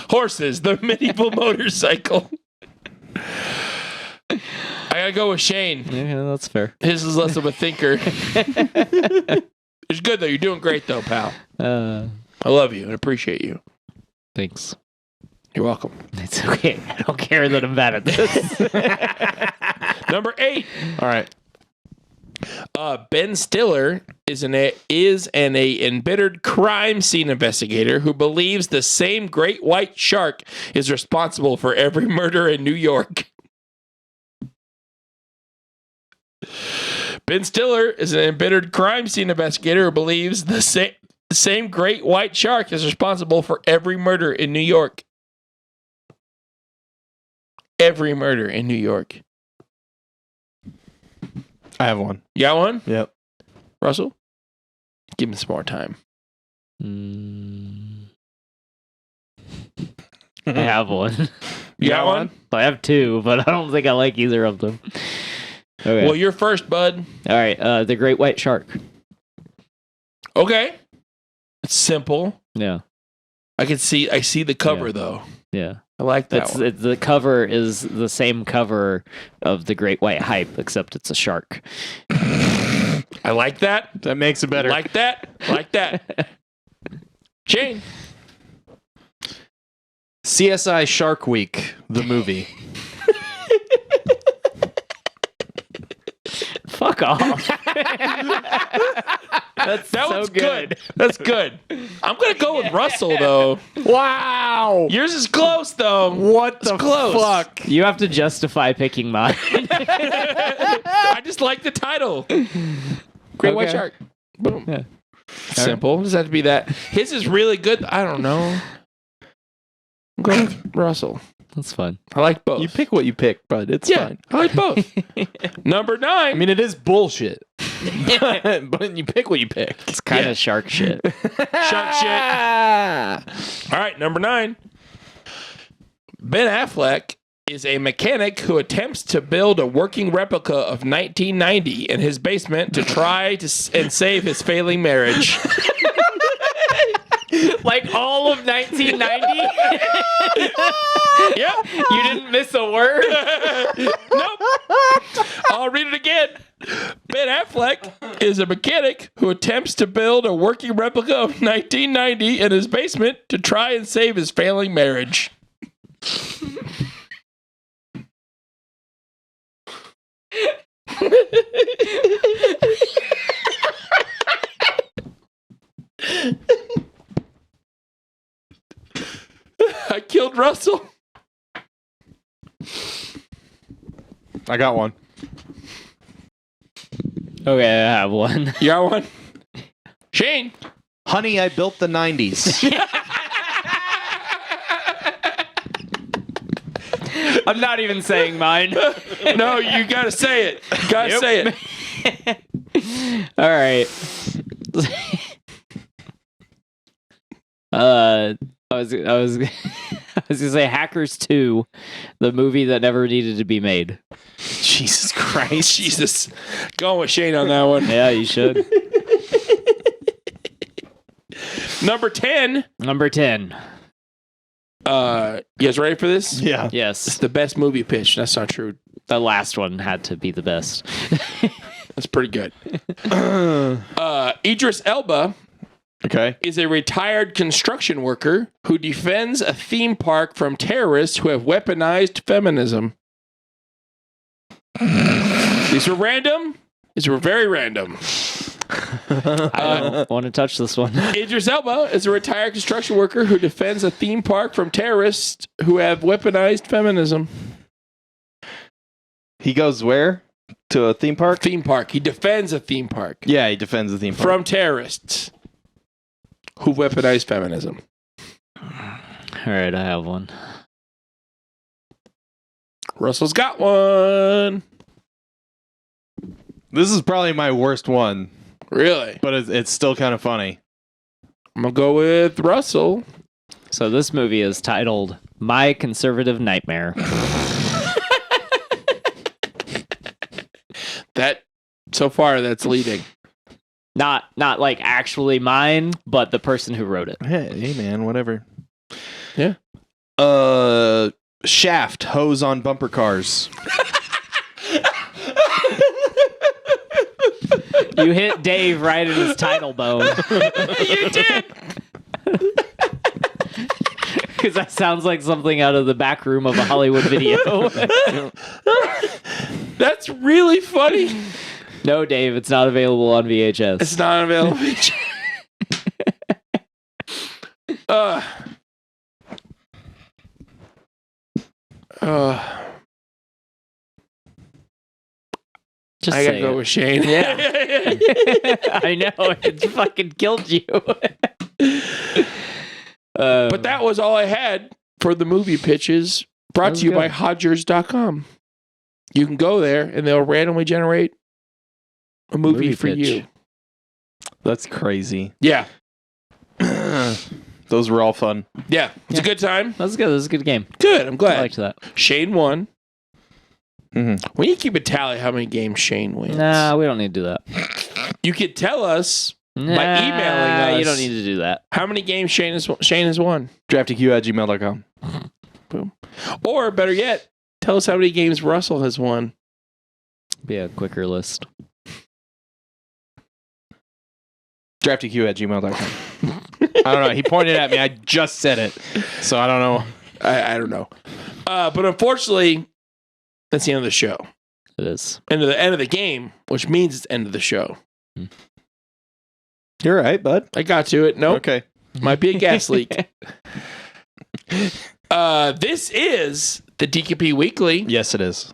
Horses, the medieval motorcycle. I gotta go with Shane. Yeah, that's fair. His is less of a thinker. It's good though. You're doing great though, pal. I love you and appreciate you. Thanks. You're welcome. It's okay. I don't care that I'm bad at this. Number 8. All right. Ben Stiller is an embittered crime scene investigator who believes the same great white shark is responsible for every murder in New York. Ben Stiller is an embittered crime scene investigator who believes the same great white shark is responsible for every murder in New York. Every murder in New York. I have one. You got one? Yep. Russell? Give me some more time. I have one. You got one? I have 2, but I don't think I like either of them. Okay. Well, you're first, bud. All right. The Great White Shark. Okay. It's simple. Yeah. I see the cover though. Yeah. I like that one. The cover is the same cover of the Great White Hype, except it's a shark. I like that. That makes it better. Like that. Like that. Shane. CSI Shark Week, the movie. Fuck off. That was good. That's good. I'm gonna go with Russell though. Wow. Yours is close though. What the close. fuck? You have to justify picking mine. I just like the title. Great White Okay. Shark. Boom. Yeah. Simple. Does that have to be that? His is really good. I don't know. I'm going with Russell. That's fun. I like both. You pick what you pick, but it's fine. I like both. Number 9. I mean, it is bullshit. But you pick what you pick. It's kind of shark shit. Shark shit. All right, number 9. Ben Affleck is a mechanic who attempts to build a working replica of 1990 in his basement to try and save his failing marriage. Like all of 1990? Yep. You didn't miss a word? Nope. I'll read it again. Ben Affleck is a mechanic who attempts to build a working replica of 1990 in his basement to try and save his failing marriage. I killed Russell. I got one. Okay, I have one. You got one? Shane. Honey, I built the 90s. I'm not even saying mine. No, you gotta say it. You gotta say it. All right. I was gonna say Hackers 2, the movie that never needed to be made. Jesus Christ. Jesus. Going with Shane on that one. Yeah, you should. Number 10. Number 10. You guys ready for this? Yeah. It's Yes, the best movie pitch. That's not true. the last one had to be the best. That's pretty good. Idris Elba Okay. is a retired construction worker who defends a theme park from terrorists who have weaponized feminism. These were random. These were very random. I don't want to touch this one. Idris Elba is a retired construction worker who defends a theme park from terrorists who have weaponized feminism. He goes where? To a theme park? Theme park. He defends a theme park Yeah, he defends the theme park. from terrorists who weaponize feminism. All right, I have one. Russell's got one. This is probably my worst one, Really? but it's still kind of funny. I'm going to go with Russell. So this movie is titled My Conservative Nightmare. That, so far, that's leading. Not like actually mine, but the person who wrote it. Hey man, whatever. Yeah. Shaft, hose on bumper cars. You hit Dave right in his title bone. You did. Because that sounds like something out of the back room of a Hollywood video. That's really funny. No, Dave, it's not available on VHS. It's not available. Just I gotta say go it. with Shane. Yeah. I know, it fucking killed you. But that was all I had for the movie pitches brought to you by Hodgers.com. You can go there and they'll randomly generate a movie for pitch. you. That's crazy. Yeah. Those were all fun. Yeah. It's a good time. That's good. That was a good game. Good. I'm I glad. liked that. Shane won. Mm-hmm. We need to keep a tally how many games Shane wins. Nah, we don't need to do that. You could tell us Nah, emailing us. You don't need to do that. how many games Shane has won. DraftyQ@gmail.com. Boom. Or better yet, tell us how many games Russell has won. Be a quicker list. DraftyQ@gmail.com. I don't know. He pointed at me. I just said it. So I don't know. I don't know. But unfortunately, that's the end of the show. It is. End of the game, which means it's end of the show. You're right, bud. I got to it. Nope. Okay. Might be a gas leak. This is the DQP Weekly. Yes, it is.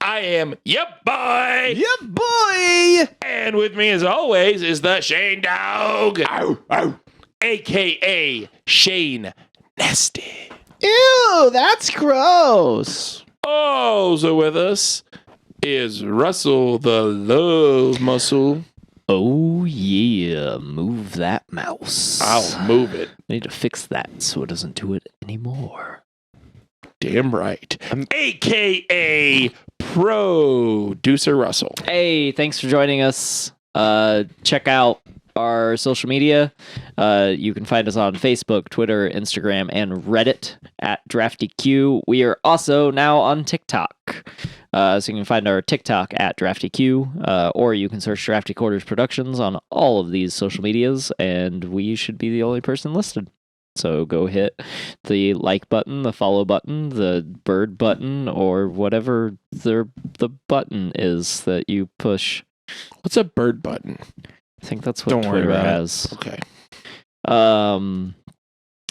I am Yep Boy. Yep, boy. And with me, as always, is the Shane Dog. Ow, ow. A.K.A. Shane Nasty. Ew, that's gross. Also with us is Russell the Love Muscle. Oh, yeah. Move that mouse. I'll move it. I need to fix that so it doesn't do it anymore. Damn right. A.K.A. Producer Russell. Hey, thanks for joining us. Check out our social media. You can find us on Facebook, Twitter, Instagram, and Reddit at DraftyQ. We are also now on TikTok. So you can find our TikTok at DraftyQ, or you can search Drafty Quarters Productions on all of these social medias, and we should be the only person listed. So go hit the like button, the follow button, the bird button, or whatever the button is that you push. What's a bird button? I think that's what Don't worry Twitter about it. has. Okay.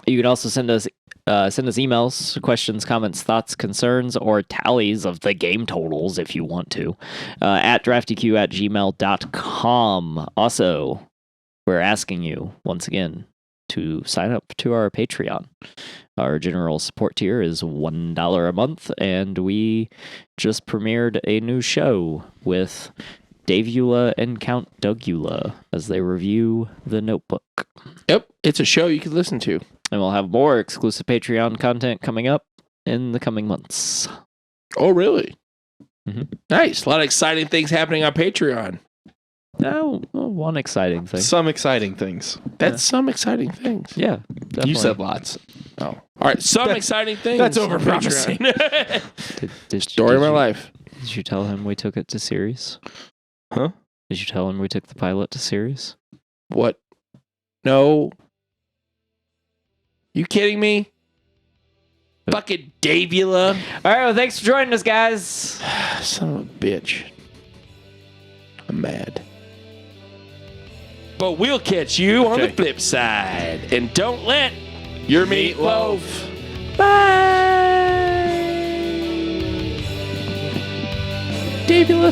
You can also send us emails, questions, comments, thoughts, concerns, or tallies of the game totals if you want to, at draftyq@gmail.com. Also, we're asking you once again to sign up to our Patreon. Our general support tier is $1 a month, and we just premiered a new show with Dave Eula and Count Doug Eula as they review The Notebook. Yep. It's a show you can listen to. And we'll have more exclusive Patreon content coming up in the coming months. Oh, really? Mhm. Nice. A lot of exciting things happening on Patreon. Oh, well, one exciting thing. Some exciting things. That's some exciting things. Yeah, definitely. You said lots. Oh. All right. Some That's- exciting things. that's on overpromising. Patreon. Did Story of my you- life. Did you tell him we took it to series? Huh? Did you tell him we took the pilot to series? What? No. You kidding me? Fucking Davula. All right, well, thanks for joining us, guys. Son of a bitch. I'm mad. But we'll catch you on the Okay. flip side. And don't let your meatloaf. Bye. Davula.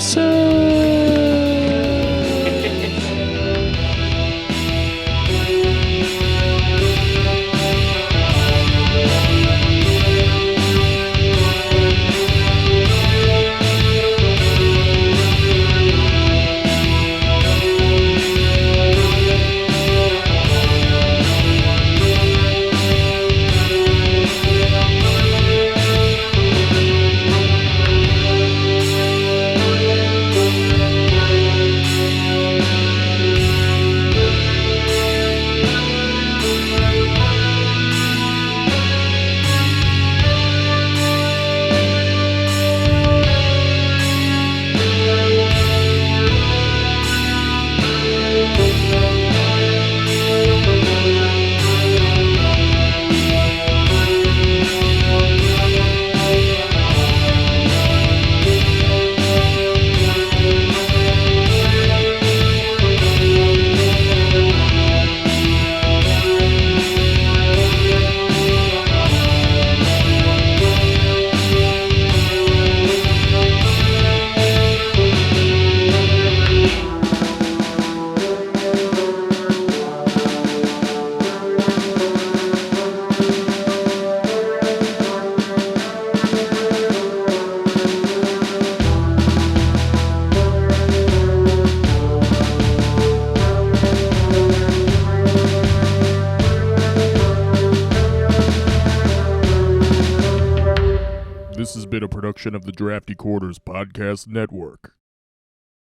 This has been a production of the Drafty Quarters Podcast Network.